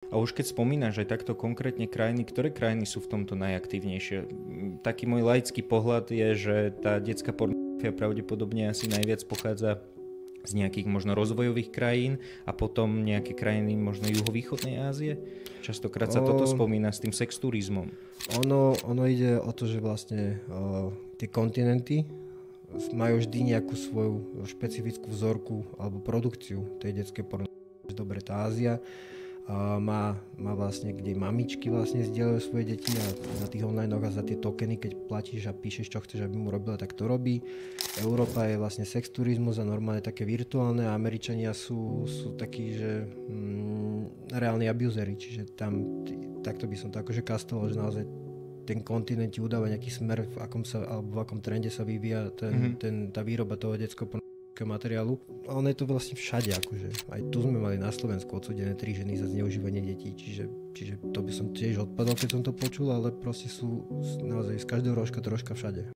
A už keď spomínaš aj takto konkrétne krajiny, ktoré krajiny sú v tomto najaktívnejšie? Taký môj laický pohľad je, že tá detská pornografia pravdepodobne asi najviac pochádza z nejakých možno rozvojových krajín a potom nejaké krajiny možno juhovýchodnej Ázie. Častokrát sa toto spomína s tým sexturizmom. Ono ide o to, že vlastne tie kontinenty majú vždy nejakú svoju špecifickú vzorku alebo produkciu tej detskej pornografie. Dobre, tá Ázia má vlastne, kde mamičky vlastne zdieľajú svoje deti a na tých online a za tie tokeny, keď platíš a píšeš, čo chceš, aby mu robila, tak to robí. Európa je vlastne sexturizmus a normálne také virtuálne a Američania sú takí, že reálni abusery, čiže tam takto by som to akože kastoval, že naozaj ten kontinent ti udáva nejaký smer, v akom trende sa vyvíja tá výroba toho detského materiálu. A ono je to vlastne všade, akože. Aj tu sme mali na Slovensku odsúdené 3 ženy za zneužívanie detí, čiže to by som tiež odpadol, keď som to počul, ale proste sú naozaj z každého rožka troška všade.